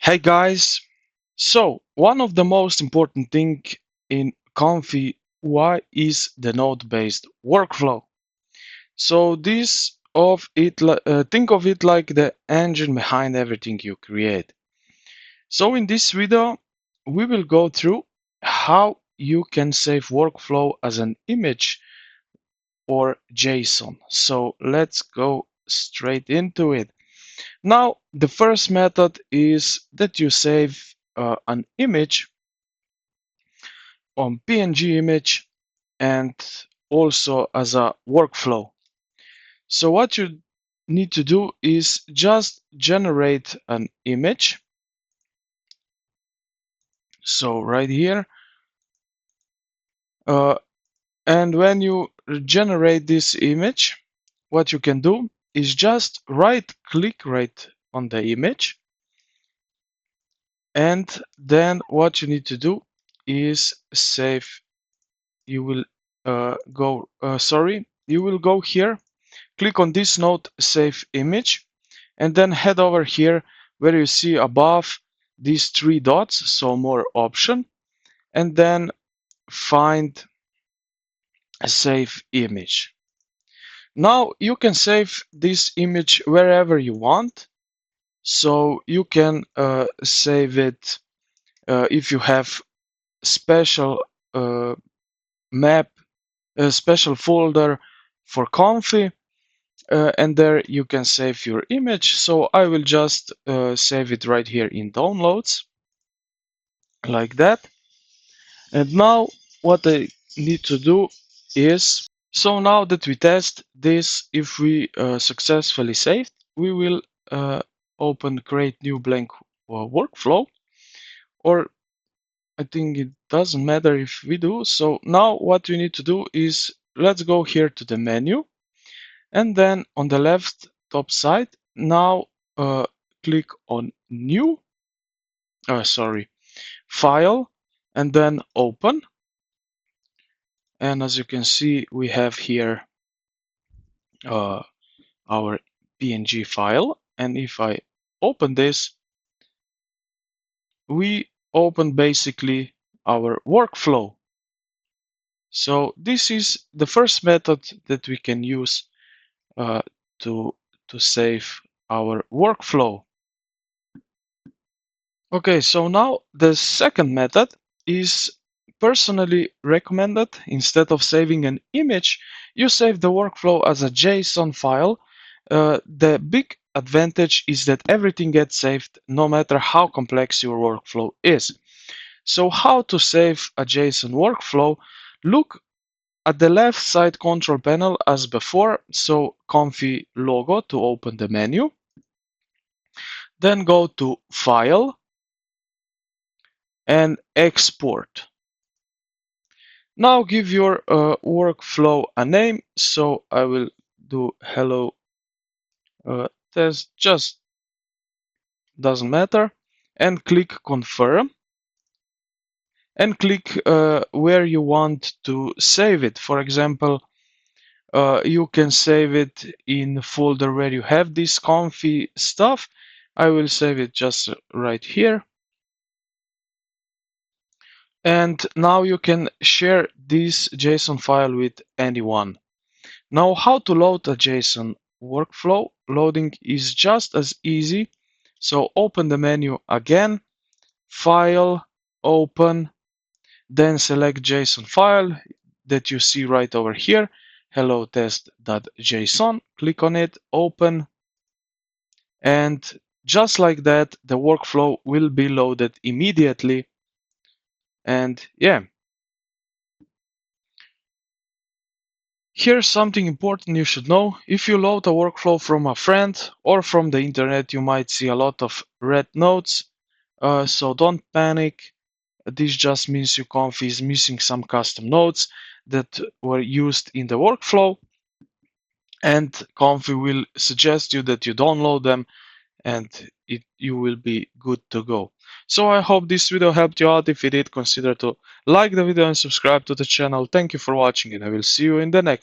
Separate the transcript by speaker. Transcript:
Speaker 1: Hey guys, so one of the most important thing in ComfyUI is the node-based workflow. So think of it like the engine behind everything you create. So in this video, we will go through how you can save workflow as an image or JSON. So let's go straight into it. Now, the first method is that you save an image on PNG image and also as a workflow. So what you need to do is just generate an image. So right here, uh, and when you generate this image, what you can do is just click right on the image, and then what you need to do is save. You will you will go here, click on this node save image, and then head over here where you see above these three dots, so more option, and then find a save image. Now you can save this image wherever you want, so you can save it if you have special map, a special folder for Comfy, and there you can save your image. So I will just save it right here in downloads like that. And now what I need to do is, so now that we test this, if we successfully saved, we will create new blank workflow, or I think it doesn't matter if we do. So now what we need to do is, let's go here to the menu, and then on the left top side, now click on new, file, and then open. And as you can see, we have here our PNG file. And if I open this, we open basically our workflow. So this is the first method that we can use uh, to save our workflow. Okay, so now the second method is personally recommended. Instead of saving an image, you save the workflow as a JSON file. The big advantage is that everything gets saved no matter how complex your workflow is. So how to save a JSON workflow? Look at the left side control panel as before, so Comfy logo to open the menu. Then go to File and Export. Now give your workflow a name. So I will do hello test, just doesn't matter. And click confirm. And click where you want to save it. For example, you can save it in the folder where you have this Comfy stuff. I will save it just right here. And now you can share this JSON file with anyone. Now, how to load a JSON workflow? Loading is just as easy. So open the menu again, File, Open, then select JSON file that you see right over here, hello test.json. Click on it, open, and just like that, the workflow will be loaded immediately. And yeah. Here's something important you should know. If you load a workflow from a friend or from the internet, you might see a lot of red nodes. So don't panic. This just means your Comfy is missing some custom nodes that were used in the workflow. And Comfy will suggest you that you download them, and you will be good to go. So I hope this video helped you out. If it did, consider to like the video and subscribe to the channel. Thank you for watching, and I will see you in the next